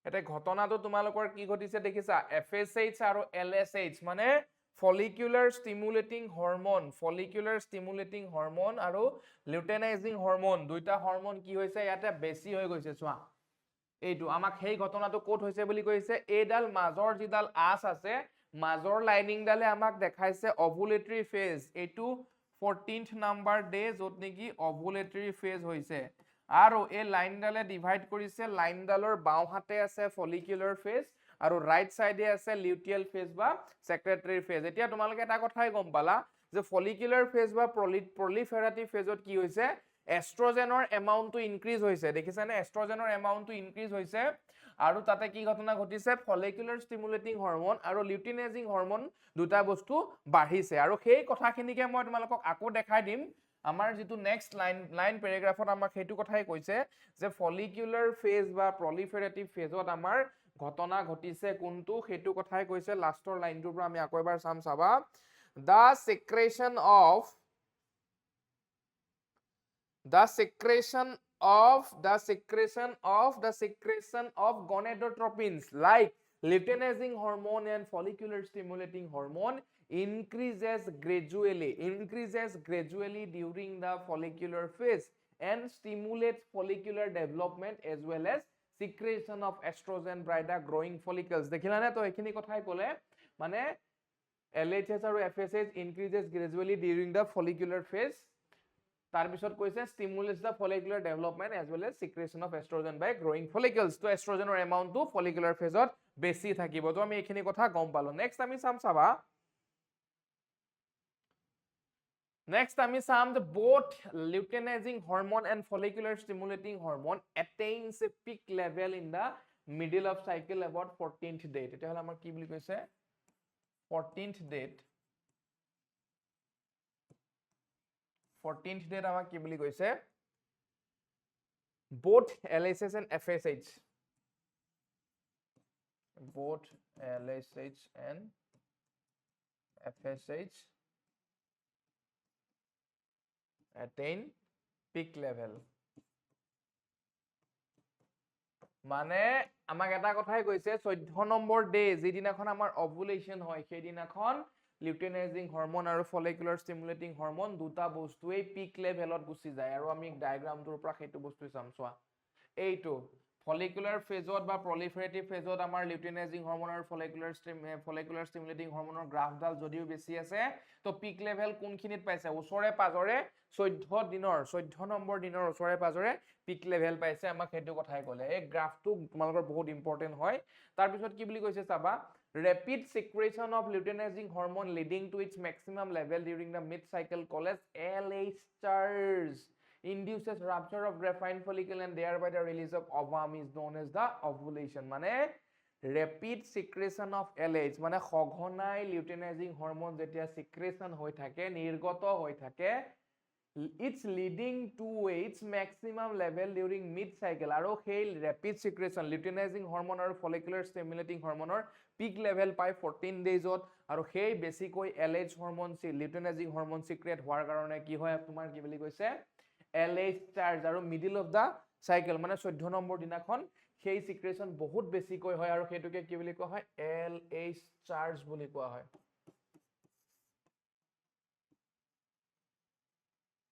এটা ঘটনাটো তোমালোকৰ কি ঘটিছে দেখিছা FSH আৰু LSH মানে follicular stimulating hormone আৰু luteinizing hormone দুইটা হৰমোন কি হৈছে ইয়াতে বেছি হৈ গৈছে চোৱা এইটো আমাক সেই ঘটনাটো কোট হৈছে বুলি কৈছে এইডাল মাজৰ যিডাল আস আছে মাজৰ লাইনিং ডালে আমাক দেখাইছে ovulatory phase এইটো 14th number day যত নেকি ovulatory phase হৈছে আৰু এই লাইন ডালে ডিভাইড কৰিছে লাইন ডালৰ বাও হাতে আছে ফলিকুলাৰ ফেজ আৰু ৰাইট সাইডে আছে লিউটিয়েল ফেজ বা সেক্ৰেটৰী ফেজ এতিয়া তোমালোকে এটা কথাই গম পালা যে ফলিকুলাৰ ফেজ বা প্ৰলিফেৰাটিভ ফেজত কি হৈছে এষ্ট্ৰজেনৰ এমাউণ্টটো ইনক্ৰিজ হৈছে দেখিছানে এষ্ট্ৰজেনৰ এমাউণ্টটো ইনক্ৰিজ হৈছে আৰু তাতে কি ঘটনা ঘটিছে ফলিকুলাৰ ষ্টিমুলেটিং হৰমন আৰু লিউটিনাইজিং হৰমন দুটা বস্তু বাঢ়িছে আৰু সেই কথাখিনিকে মই তোমালোকক আকৌ দেখাই দিম আমাৰ যেটো নেক্সট লাইন প্যাৰাগ্ৰাফত আমাক হেতু কথাই কৈছে যে ফলিকুলাৰ ফেজ বা প্ৰলিফাৰেটিভ ফেজত আমাৰ ঘটনা ঘটিছে কোনটো হেতু কথাই কৈছে লাষ্টৰ লাইনটোৰ পৰা আমি আকৌ এবাৰ চাম চাবা the secretion of gonadotropins like luteinizing hormone and follicular stimulating hormone increases gradually during the follicular phase and stimulates follicular development as well as secretion of estrogen by the growing follicles দেখিলানে তো এখিনি কথাই কলে মানে LHS আৰু FSH increases gradually during the follicular phase তাৰ পিছত কৈছে stimulates the follicular development as well as secretion of estrogen by growing follicles তো এষ্ট্ৰজেনৰ এমাউণ্টটো follicular phaseত বেছি থাকিব তো আমি এখিনি কথা গম পালো নেক্সট আমি চাম চাবা Next, আমি চাম যে both luteinizing hormone and follicular stimulating hormone attains a peak level in the middle of cycle about 14th day. এটা হল আমাৰ কি বুলি কৈছে 14th day আমাক কি বুলি কৈছে both LHS and FSH attain peak level মানে আমাক এটা কথাই কৈছে 14 নম্বৰ ডে যেদিনাখন আমাৰ ওভুলেশন হয় সেই দিনাখন লিউটিনাইজিং হৰমন আৰু ফলিকুলাৰ ষ্টিমুলেটিং হৰমন দুটা বস্তুৱে পিক লেভেলত গুচি যায় আৰু আমি ডায়াগ্ৰামটোৰ পৰা সেইটো বস্তু চাম চোৱা এইটো ফলিকুলাৰ ফেজত বা প্ৰলিফাৰেটিভ ফেজত আমাৰ লিউটিনাইজিং হৰমন আৰু ফলিকুলাৰ ষ্টিমুলেটিং হৰমনৰ গ্ৰাফডাল যদিও বেছি আছে তো পিক লেভেল কোনখিনিত পাইছে ওচৰে পাজৰে 14 নম্বৰ দিনৰ ওচৰে পাজৰে পিক লেভেল পাইছে আমাক হেতু কথাই ক'লে এই গ্ৰাফটো তোমালোকৰ বহুত ইম্পৰ্টেন্ট হয় তাৰ পিছত কি বুলি কৈছে চাবা rapid secretion of luteinizing hormone leading to its maximum level during the mid cycle called LH charge induces rupture of graphene follicle and thereby the release of ovum is known as the ovulation মানে rapid secretion of LH মানে সঘনাই luteinizing hormone যেতিয়া secretion হৈ থাকে নিৰ্গত হৈ থাকে it's leading to its maximum level during mid cycle আৰু সেই rapid secretion luteinizing hormone আৰু follicular stimulating hormone peak level পাই 14 daysত আৰু সেই বেছিকৈ LH hormone luteinizing hormone secrete হোৱাৰ কাৰণে কি হয় তোমাৰ কি বুলি কৈছে LH charge আৰু middle of the cycle মানে 14 নম্বৰ দিনাখন সেই secretion বহুত বেছিকৈ হয় আৰু হেতুকে কি বুলি কোৱা হয় LH charge বুলি কোৱা হয়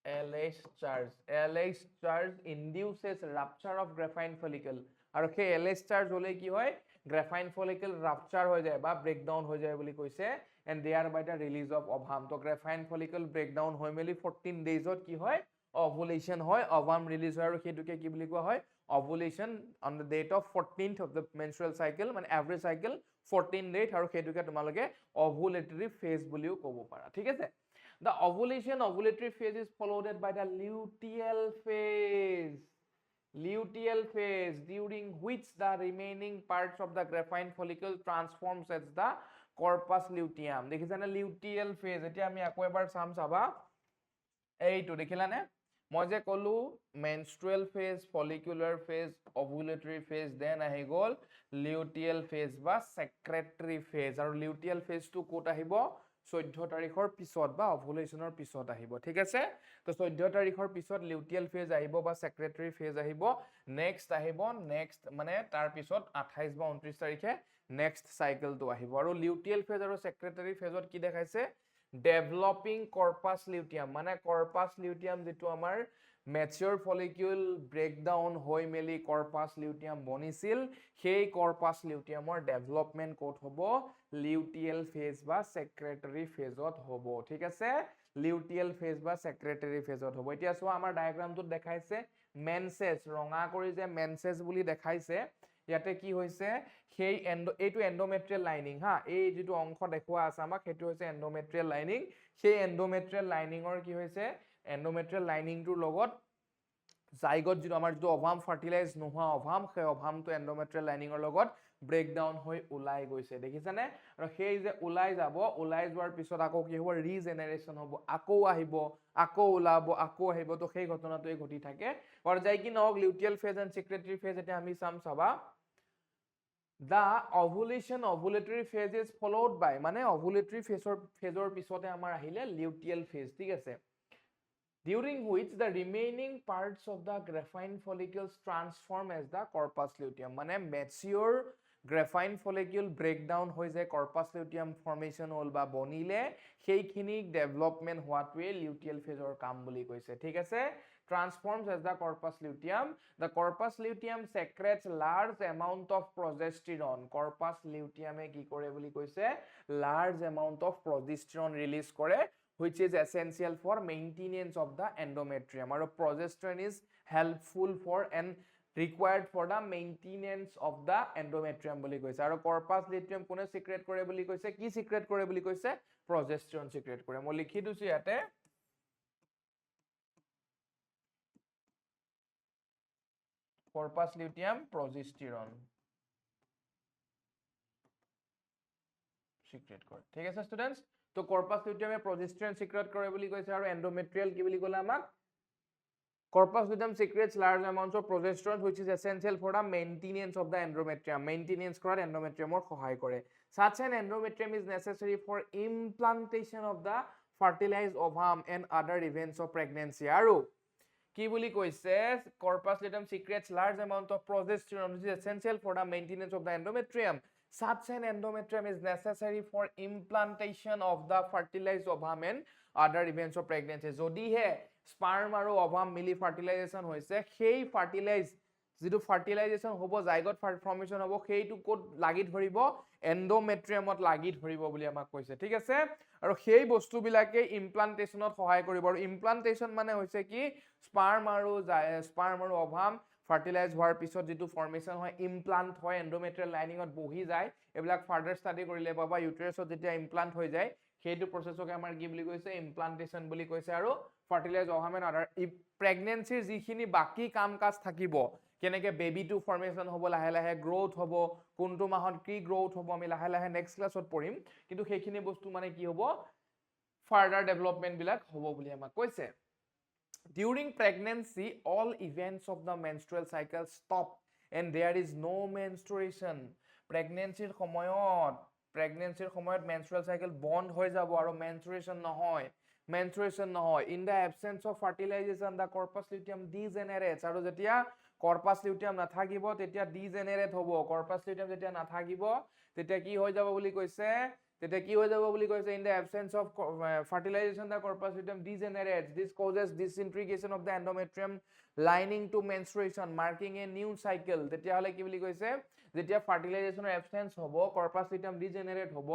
LH charge induces rupture of graphene follicle আৰু সেই LH charge হলে কি হয় graphene follicle rupture হৈ যায় বা breakdown হৈ যায় বুলি কৈছে and thereby the release of ovum তো graphene follicle breakdown হৈ মেলি 14 daysত কি হয় ovulation হয় ovum release হয় আৰু হেতুকে কি বুলি কোৱা হয় ovulation on the date of 14th of the menstrual cycle মানে every cycle 14 date আৰু হেতুকে তোমালোকে ovulatory phase বুলিও ক'ব পাৰা ঠিক আছে The ovulatory phase is followed by the luteal phase during which the remaining parts of the graphene follicle transforms as the corpus luteum দেখিছানে luteal phase এতিয়া আমি আকৌ এবাৰ চাম চাবা এইটো দেখিলানে মই যে কলো menstrual phase follicular phase ovulatory phase then আহি গল luteal phase বা secretory phase আৰু luteal phase টো ক'ত আহিব 14 তাৰিখৰ পিছত বা ওভুলেশনৰ পিছত আহিব ঠিক আছে তো 14 তাৰিখৰ পিছত লিউটিয়েল ফেজ আহিব বা সেক্ৰেটৰী ফেজ আহিব নেক্সট মানে তাৰ পিছত 28 বা 29 তাৰিখে নেক্সট সাইকেলটো আহিব আৰু লিউটিয়েল ফেজ আৰু সেক্ৰেটৰী ফেজত কি দেখাইছে ডেভেলপিং কৰ্পাছ লিউটিয়াম মানে কৰ্পাছ লিউটিয়াম যেটো আমাৰ mature follicle breakdown হৈ মেলি corpus luteum বনিছিল সেই corpus luteumৰ development ক'ত হ'ব luteal phase বা secretory phaseত হ'ব ঠিক আছে luteal phase বা secretory phaseত হ'ব এতিয়া চোৱা আমাৰ ডায়াগ্ৰামটোত দেখাইছে menses ৰঙা কৰি যে menses বুলি দেখাইছে ইয়াতে কি হৈছে সেই এইটো endometrial lining হা এই যেটো অংশ দেখুৱা আছে আমাক হেতু হৈছে endometrial lining সেই endometrial liningৰ কি হৈছে endometrial lining টোৰ লগত জাইগত যিটো আমাৰ যিটো অভাম ফাৰ্টিলাইজ নোহোৱা অভাম সেই অভামটো এন্ডোমেট্ৰিয়াল লাইনিঙৰ লগত ব্ৰেকডাউন হৈ ওলাই গৈছে দেখিছানে আৰু সেই যে ওলাই যাব ওলাই যোৱাৰ পিছত আকৌ কি হ'ব ৰিজেনাৰেশ্যন হ'ব আকৌ আহিব আকৌ ওলাব আকৌ আহিব তো সেই ঘটনাটোৱে ঘটি থাকে আৰু যাই কি নহওক লিউটিয়েল ফেজ এণ্ড ছিক্ৰেটৰী ফেজ এতিয়া আমি চাবা the ovulatory phase is followed by মানে ovulatory phase পিছতে আমাৰ আহিলে luteal phase ঠিক আছে during which the remaining parts of the graphene follicles transform as the corpus luteum মানে mature graphene follicle breakdown হৈ যায় corpus luteum formation হল বা বনিলে সেইখিনি development হোৱাটোৱে luteal phase কাম বুলি কৈছে ঠিক আছে transforms as the corpus luteum. The corpus luteum secretes large amount of progesterone. Corpus luteum কি কৰে বুলি কৈছে large amount of progesterone release কৰে which is essential for maintenance of the endometrium. আৰু progesterone is helpful for and required for the maintenance of the endometrium বুলি কৈছে আৰু corpus luteum কোনে secrete কৰে বুলি কৈছে কি secrete কৰে বুলি কৈছে progesterone secrete কৰে মই লিখি দিছো ইয়াতে corpus luteum progesterone secrete কৰে ঠিক আছে স্টুডেন্টস তো corpus luteum progesterone secrete কৰে বুলি কৈছে আৰু endometrial কি বুলি ক'লা আমাক corpus luteum secretes large amounts of progesterone which is essential for the maintenance of the endometrium maintenance কৰাত endometriumৰ সহায় কৰে such an endometrium is necessary for implantation of the fertilized ovum and other events of pregnancy আৰু কি বুলি কৈছে corpus luteum secretes large amount of progesterone which is essential for the maintenance of the endometrium such an endometrium is necessary for implantation of the fertilized ovum and other events of pregnancy যদিহে sperm আৰু ovum মিলি fertilization হৈছে সেই fertilize যেটো fertilization হ'ব জাইগত formation হ'ব সেইটো কোড লাগি ধৰিব এন্ডোমেট্ৰিয়ামত লাগি ধৰিব বুলি আমাক কৈছে ঠিক আছে আৰু সেই বস্তু বিলাকে ইমপ্লান্টেশনত সহায় কৰিব আৰু ইমপ্লান্টেশন মানে হৈছে কি sperm আৰু ovum fertilize হোৱাৰ পিছত যেটো formation হয় implant হয় endometrial lining বহি যায় এবিলাক ফাৰ্দাৰ ষ্টাডি কৰিলে পাবা ইউটেৰাছত যেতিয়া ইমপ্লান্ট হৈ যায় সেইটো প্ৰসেছক আমাৰ কি বুলি কৈছে ইমপ্লান্টেশন বুলি কৈছে আৰু fertilize ovum and other প্ৰেগন্যান্সিৰ যিখিনি বাকি কাম কাজ থাকিব কেনেকে বেবি টু ফৰ্মেশন হ'ব লাহে লাহে গ্ৰোথ হ'ব কোনটো মাহত কি গ্ৰোথ হ'ব আমি লাহে লাহে নেক্সট ক্লাছত পঢ়িম কিন্তু সেইখিনি বস্তু মানে কি হ'ব ফাৰ্দাৰ ডেভেলপমেন্ট বিলাক হ'ব বুলি আমাক কৈছে during pregnancy all events of the menstrual cycle stop and there is no menstruation pregnancy সময়ত menstrual cycle বন্ধ হৈ যাব আৰু menstruation নহয় in the absence of fertilization the corpus luteum degenerates আৰু যেতিয়া corpus luteum নাথাকিব তেতিয়া degenerate হ'ব corpus luteum যেতিয়া নাথাকিব তেতিয়া কি হৈ যাব বুলি কৈছে in the absence of fertilization the corpus luteum degenerates this causes disintegration of the endometrium lining to menstruation marking a new cycle তেতিয়া হলে কি বুলি কৈছে যেতিয়া ফাৰ্টিলাইজেশনৰ এবসেন্স হ'ব corpus luteum degenerate হ'ব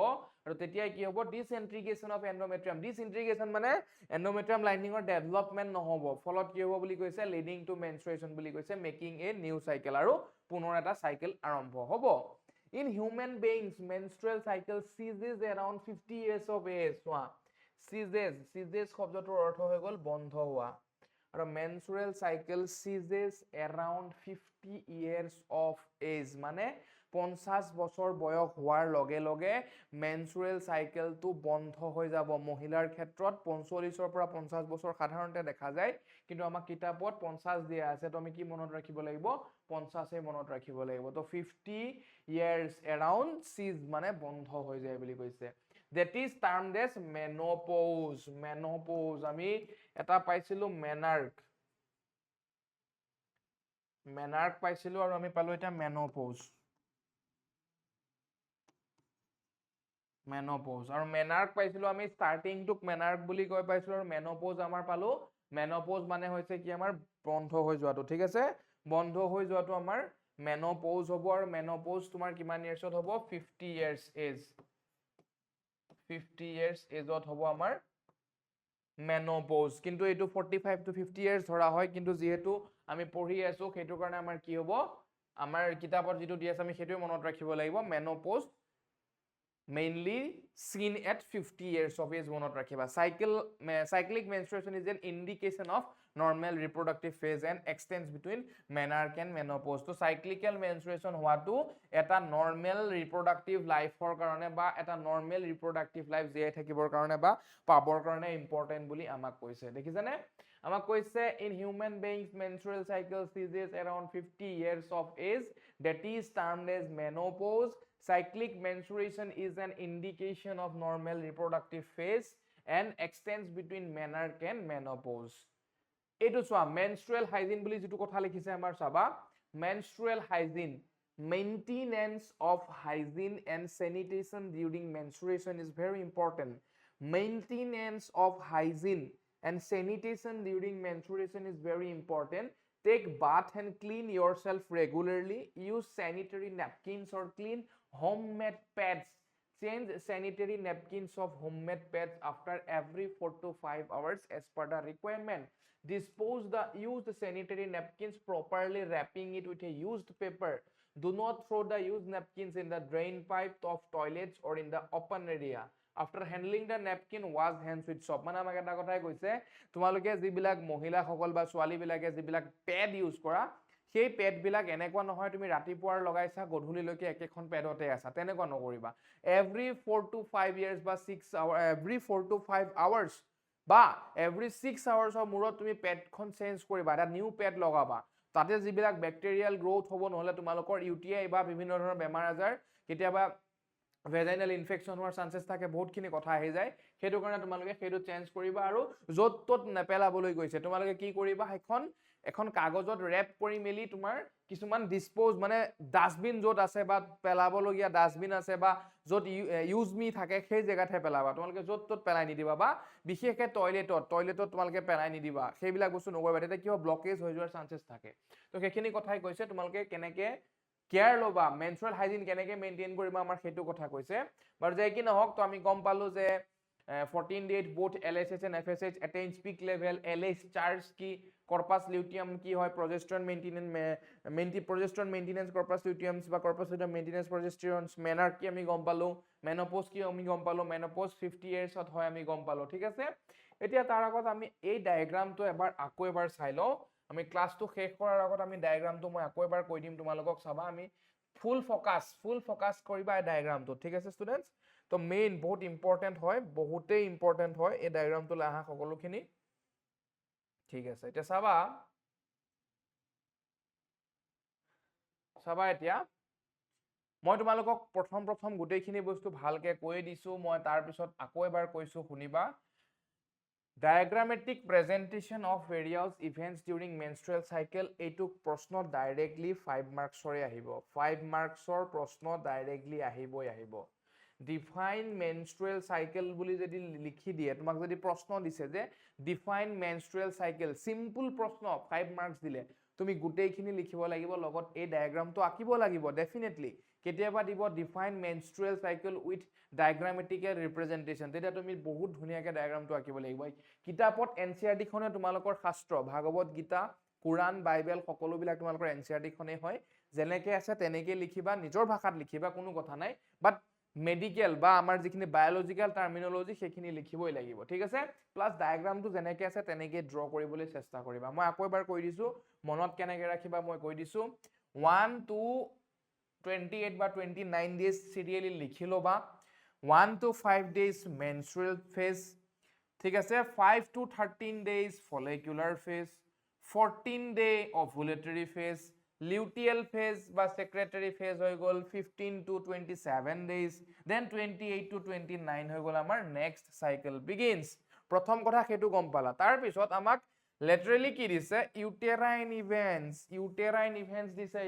আৰু তেতিয়া কি হ'ব disintegration of endometrium disintegration মানে endometrium lining ৰ ডেভেলপমেন্ট নহব ফলত কি হ'ব বুলি কৈছে leading to menstruation বুলি কৈছে making a new cycle আৰু পুনৰ এটা সাইকেল আৰম্ভ হ'ব in human beings menstrual cycle ceases around 50 years of age ceases শব্দটোৰ অৰ্থ হৈ গল বন্ধ হোৱা আৰু menstrual cycle ceases around 50 years of age মানে 50 বছৰ বয়স হোৱাৰ লগে লগে menstrual cycle টো বন্ধ হৈ যাব মহিলাৰ ক্ষেত্ৰত 45 ৰ পৰা 50 বছৰ সাধাৰণতে দেখা যায় কিন্তু আমাৰ কিতাপত 50 দিয়া আছে তো আমি কি মনত ৰাখিব লাগিব 50 এ মনত ৰাখিব লাগিব তো 50 years around cease মানে বন্ধ হৈ যায় বুলি কৈছে that is termed as menopause আমি এটা পাইছিলো menarche পাইছিলো আৰু আমি পালো এটা menopause আৰু menarche পাইছিলো আমি starting to menarche বুলি কৈ পাইছিলো আৰু menopause আমাৰ পালো menopause মানে হৈছে কি আমাৰ বন্ধ হৈ যোৱাটো ঠিক আছে বন্ধ হৈ যোৱাটো আমাৰ menopause হ'ব আৰু menopause তোমাৰ কিমান ইয়াৰ্ছত হ'ব 50 years age 50 years এজত হ'ব আমাৰ menopause কিন্তু এটো 45 to 50 years ধৰা হয় কিন্তু যেহেতু আমি পঢ়ি আছো সেইটো কাৰণে আমাৰ কি হ'ব আমাৰ কিতাপত যেটো দি আছে আমি সেইটো মনত ৰাখিব লাগিব menopause mainly seen at 50 years of age monot rakhiba cyclic menstruation is an indication of normal reproductive phase and extends between menarche and menopause to cyclical menstruation hoatu eta normal reproductive life for karone ba eta normal reproductive life je thakibor karone ba pabor karone important boli amak koise dekhijane amak koise in human beings menstrual cycle ceases around 50 years of age that is termed as menopause. Cyclic menstruation is an indication of normal reproductive phase and extends between menarche and menopause. Etu soa menstrual hygiene boli jitu kotha likhise amar saba menstrual hygiene maintenance of hygiene and sanitation during menstruation is very important. Maintenance of hygiene and sanitation during menstruation is very important. Take bath and clean yourself regularly. Use sanitary napkins or clean homemade pads. Change sanitary napkins of homemade pads after every 4 to 5 hours as per the requirement. Dispose the used sanitary napkins properly, wrapping it with a used paper. Do not throw the used napkins in the drain pipe of toilets or in the open area. After handling the napkin, wash hands with soap. মানে আমাক এটা কথাই কৈছে তোমালোকে যিবিলাক মহিলাসকল বা ছোৱালীবিলাকে যিবিলাক পেড ইউজ কৰা সেই পেড বিলাক এনেকুৱা নহয় তুমি ৰাতিপুৱাৰ লগাইছা গধূলিলৈকে একেখন পেডতে আছা তেনেকুৱা নকৰিবা এভৰি 4 to 5 years বা 6 hours এভৰি 4 to 5 hours বা এভৰি 6 hours অৰ মূৰত তুমি পেডখন চেঞ্জ কৰিবা এটা নিউ পেড লগাবা তাতে যিবিলাক বেক্টেৰিয়াল গ্ৰোথ হ'ব নহলে তোমালোকৰ ইউটিআই বা বিভিন্ন ধৰণৰ বেমাৰ আজাৰ কেতিয়াবা ভেজাইনাল ইনফেকশন হোৱাৰ চান্সেছ থাকে বহুতখিনি কথা আহি যায় সেইটো কাৰণে তোমালোকে সেইটো চেঞ্জ কৰিবা আৰু য'ত ত'ত নেপেলাবলৈ গৈছে তোমালোকে কি কৰিবা এখন কাগজত ৰেপ কৰি মেলি তোমাৰ কিছুমান ডিসপোজ মানে ডাস্টবিন য'ত আছে বা পেলাবলগীয়া ডাস্টবিন আছে বা য'ত ইউজ মি থাকে সেই জেগাতে পেলাবা তোমালোকে য'ত ত'ত পেলাই নিদিবা বা বিশেষকৈ টয়লেটত তোমালোকে পেলাই নিদিবা সেইবিলাক বস্তু নকৰিবা তেতিয়া কিয় ব্লকেজ হৈ যোৱাৰ চান্সেছ থাকে তো সেইখিনি কথাই কৈছে তোমালোকে কেনেকে কেয়াৰ লবা মেনস্ট্ৰুৱেল হাইজিন কেনেকে মেইনটেইন কৰিবা আমাৰ সেইটো কথা কৈছে বাৰু যে কি নহওক তো আমি গম পালো যে 14 days both LSH and FSH attains peak level LH charge কি corpus luteum কি হয় progesterone maintenance corpus luteum বা corpus luteum maintenance progesterone menarche কি আমি গম পালো menopause কি আমি গম পালো menopause 50 years ত হয় আমি গম পালো ঠিক আছে এতিয়া তাৰ আগত আমি এই ডায়াগ্ৰামটো আকৌ এবাৰ চাই লও আমি ক্লাসটো শেষ কৰাৰ আগত আমি ডায়াগ্ৰামটো মই আকৌ এবাৰ কৈ দিম তোমালোকক চাবা আমি ফুল ফোকাস কৰিবা এই ডায়াগ্ৰামটো ঠিক আছে ষ্টুডেন্টস তো মেইন বহুত ইম্পৰ্টেন্ট হয় বহুতে ইম্পৰ্টেন্ট হয় এই ডায়াগ্ৰামটো লাহা সকলোখিনি ঠিক আছে এতিয়া চাবা এতিয়া মই তোমালোকক প্ৰথম গোটেইখিনি বস্তু ভালকে কৈ দিছো মই তাৰ পিছত আকৌ এবাৰ কৈছো শুনিবা Diagrammatic presentation of various events during menstrual cycle এইটো প্ৰশ্ন ডাইৰেক্টলি 5 মাৰ্কছৰে আহিব 5 মাৰ্কছৰ প্ৰশ্ন ডাইৰেক্টলি আহিব define menstrual cycle বুলি যদি লিখি দিয়ে তোমাক যদি প্ৰশ্ন দিছে যে define menstrual cycle simple প্ৰশ্ন 5 মাৰ্কছ দিলে তুমি গোটেইখিনি লিখিব লাগিব লগত এই ডায়াগ্ৰামটো আঁকিব লাগিব ডেফিনেটলি কেতিয়াবা দিব define menstrual cycle with diagrammatical representation তেতিয়া তুমি বহুত ধুনীয়াকৈ ডায়াগ্ৰামটো আঁকিব লাগিব কিতাপত এনসিআৰটি খনে তোমালোকৰ শাস্ত্ৰ ভাগৱত গীতা কুৰাণ বাইবেল সকলোবিলাক তোমালোকৰ এনসিআৰটি খনে হয় যেনেকৈ আছে তেনেকৈ লিখিবা নিজৰ ভাষাত লিখিবা কোনো কথা নাই বাট মেডিকেল বা আমাৰ যিখিনি বায়োলজিক্যাল টাৰ্মিনোলজি সেইখিনি লিখিবই লাগিব ঠিক আছে প্লাস ডায়াগ্ৰামটো যেনেকৈ আছে তেনেকৈ ড্ৰ কৰিবলৈ চেষ্টা কৰিবা মই আকৌ এবাৰ কৈ দিছো মনত কেনেকৈ ৰাখিবা মই কৈ দিছো 1 to 28 বা 29 days সিরিয়ালি লিখি লবা 1 to 5 days menstrual phase ঠিক আছে 5 to 13 days follicular phase 14 day ovulatory phase luteal phase বা secretory phase হৈ গল 15 to 27 days then 28 to 29 হৈ গল আমাৰ next cycle begins প্ৰথম কথা হেতু গম পালা তাৰ পিছত আমাক laterally কি দিছে uterine events দিছে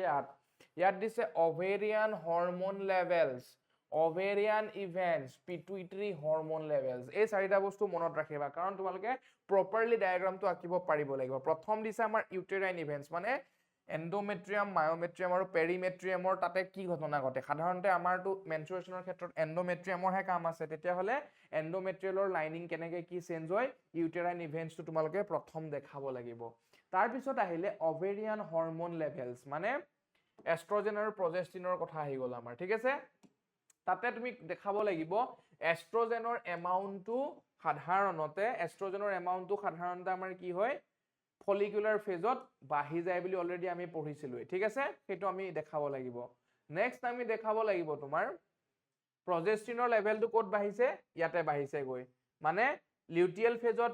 ইয়াত দিছে ovarian hormone levels ovarian events pituitary hormone levels এই চাৰিটা বস্তু মনত ৰাখিবা কাৰণ তোমালোকে প্ৰপাৰলি ডায়াগ্ৰামটো আঁকিব পাৰিব লাগিব প্ৰথম দিছে আমাৰ uterine events মানে এন্ডোমেট্ৰিয়াম মায়োমেট্ৰিয়াম আৰু পেৰিমেট্ৰিয়ামৰ তাতে কি ঘটনা ঘটে সাধাৰণতে আমাৰটো মেনস্ট্ৰুৱেশ্যনৰ ক্ষেত্ৰত এন্ডোমেট্ৰিয়ামৰ হে কাম আছে তেতিয়া হলে এন্ডোমেট্ৰিয়েলৰ লাইনিং কেনেকৈ কি চেঞ্জ হয় ইউটেৰাইন ইভেন্টছটো তোমালোকে প্ৰথম দেখাব লাগিব তাৰ পিছত আহিলে ovarian hormone levels মানে এষ্ট্ৰজেন আৰু প্ৰজেষ্টিনৰ কথা আহি গল আমাৰ ঠিক আছে তাতে তুমি দেখাব লাগিব এষ্ট্ৰজেনৰ এমাউণ্টটো সাধাৰণতে আমাৰ কি হয় ফলিকুলাৰ ফেজত বাঢ়ি যায় বুলি অলৰেডি আমি পঢ়িছিলো ঠিক আছে সেইটো আমি দেখাব লাগিব নেক্সট আমি দেখাব লাগিব তোমাৰ প্ৰজেষ্টিনৰ লেভেলটো ক'ত বাঢ়িছে ইয়াতে বাঢ়িছে গৈ মানে লিউটিয়েল ফেজত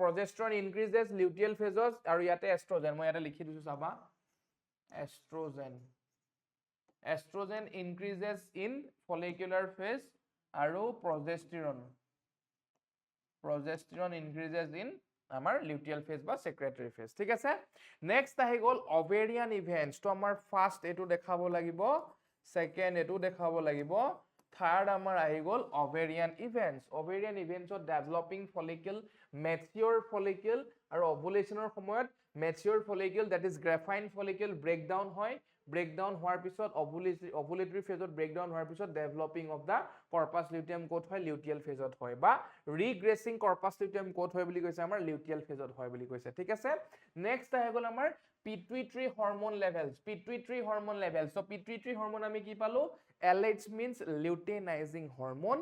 প্ৰজেষ্টৰন ইনক্ৰিজেছ লিউটিয়েল ফেজত আৰু ইয়াতে এষ্ট্ৰজেন মই ইয়াতে লিখি দিছো চাবা oestrogen increases in follicular phase আৰু progesterone increases in আমাৰ luteal phase বা secretory phase ঠিক আছে next আহি গল ovarian events তো আমাৰ ফাৰ্স্ট এটো দেখাব লাগিব সেকেন্ড এটো দেখাব লাগিব থাৰ্ড আমাৰ আহি গল ovarian events of developing follicle mature follicle আৰু ovulationৰ সময়ত mature follicle that is graphene follicle breakdown হয় breakdown হোৱাৰ পিছত ovulatory phase ত breakdown হোৱাৰ পিছত developing of the corpus luteum ক'ত হয় luteal phase ত হয় বা regressing corpus luteum ক'ত হয় বুলি কৈছে আমাৰ luteal phase ত হয় বুলি কৈছে ঠিক আছে next আহি গল আমাৰ pituitary hormone levels so pituitary hormone আমি কি পালো LH means luteinizing hormone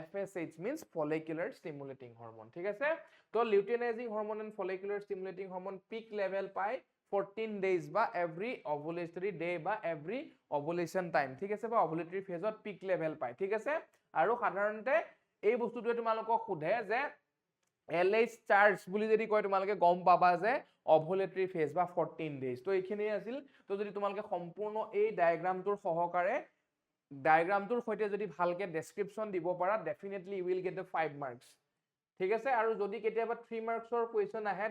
FSH means follicular stimulating hormone ঠিক আছে তো luteinizing hormone and follicular stimulating hormone peak level পায় 14 days বা every ovulatory day বা every ovulation time ঠিক আছে বা ovulatory phase ত peak level পায় ঠিক আছে আৰু সাধাৰণতে এই বস্তুটোৱে তোমালোকক সোধে যে LH charge বুলি যদি কয় তোমালোকে গম পাবা যে ovulatory phase বা 14 days তো এইখিনি আছিল তো যদি তোমালোকে সম্পূৰ্ণ এই ডায়াগ্ৰামটোৰ সহকাৰে ডায়াগ্ৰামটোৰ সৈতে যদি ভালকে ডেসক্ৰিপচন দিব পাৰা definitely you will get the 5 marks ঠিক আছে আৰু যদি কেতিয়াবা 3 মাৰ্কসৰ কোৱেশ্চন আহে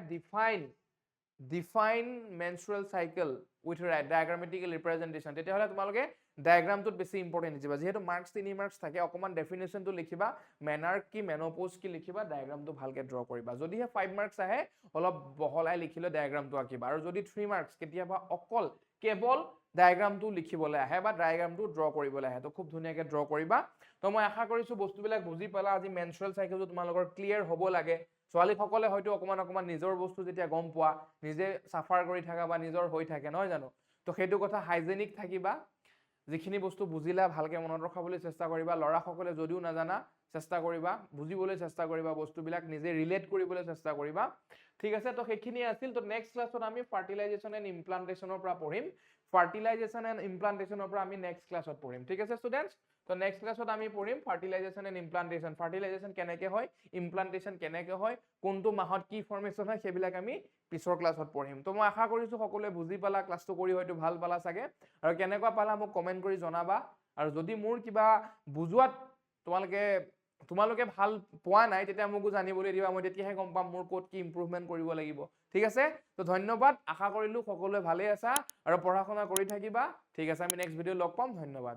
define menstrual cycle with diagrammatical representation তেতিয়াহলে তোমালোকে ডায়াগ্ৰামটোত বেছি ইম্পৰ্টেন্ট দিবা যেহেতু মাৰ্কস 3 মাৰ্কস থাকে অকমান ডেফিনেশনটো লিখিবা মেনাৰ কি মেনোপজ কি লিখিবা ডায়াগ্ৰামটো ভালকে ড্ৰ কৰিবা যদিহে 5 মাৰ্কস আহে অলপ বহলাই লিখিলে ডায়াগ্ৰামটো আঁকিবা আৰু যদি 3 মাৰ্কস কেতিয়াবা অকল কেৱল ডায়াগ্ৰামটো লিখিবলৈ আহে বা ডায়াগ্ৰামটো ড্ৰ কৰিবলৈ আহে তো খুব ধুনীয়াকৈ ড্ৰ কৰিবা তো মই আশা কৰিছো বস্তুবিলাক বুজি পালা আজি মেনস্ট্ৰুৱেল সাইকেলটো তোমালোকৰ ক্লিয়াৰ হ'ব লাগে ছোৱালী সকলে হয়তো অকমান নিজৰ বস্তু যেতিয়া গম পোৱা নিজে সাফাৰ কৰি থাকা বা নিজৰ হৈ থাকে নহয় জানো তো সেইটো কথা হাইজেনিক থাকিবা যিখিনি বস্তু বুজিলা ভালকে মনত ৰখাবলৈ চেষ্টা কৰিবা লৰা সকলে যদিও নাজানা চেষ্টা কৰিবা বুজিবলৈ চেষ্টা কৰিবা বস্তুবিলাক নিজে ৰিলেট কৰিবলৈ চেষ্টা কৰিবা ঠিক আছে তো সেইখিনি আছিল তো নেক্সট ক্লাছত আমি ফাৰ্টিলাইজেশ্যন এণ্ড ইমপ্লান্টেশনৰ পৰা পঢ়িম ফাৰ্টিলাইজেশ্যন এণ্ড ইমপ্লান্টেশনৰ পৰা আমি নেক্সট ক্লাছত পঢ়িম ঠিক আছে ষ্টুডেন্টস তো নেক্সট ক্লাছত আমি পঢ়িম ফাৰ্টিলাইজেশ্যন এণ্ড ইমপ্লান্টেশন ফাৰ্টিলাইজেশ্যন কেনেকৈ হয় ইমপ্লান্টেশন কেনেকৈ হয় কোনটো মাহত কি ফৰ্মেশন হয় সেইবিলাক আমি পিছৰ ক্লাছত পঢ়িম তো মই আশা কৰিছো সকলোৱে বুজি পালা ক্লাছটো কৰি হয়তো ভাল পালা চাগে আৰু কেনেকুৱা পালা মোক কমেন্ট কৰি জনাবা আৰু যদি মোৰ কিবা বুজুৱাত তোমালোকে ভাল পোৱা নাই তেতিয়া মোকো জানিবলৈ দিবা মই তেতিয়াহে গম পাম মোৰ ক'ত কি ইমপ্ৰুভমেন্ট কৰিব লাগিব ঠিক আছে তো ধন্যবাদ আশা কৰিলো সকলোৱে ভালে আছা আৰু পঢ়া শুনা কৰি থাকিবা ঠিক আছে আমি নেক্সট ভিডিঅ লগ পাম ধন্যবাদ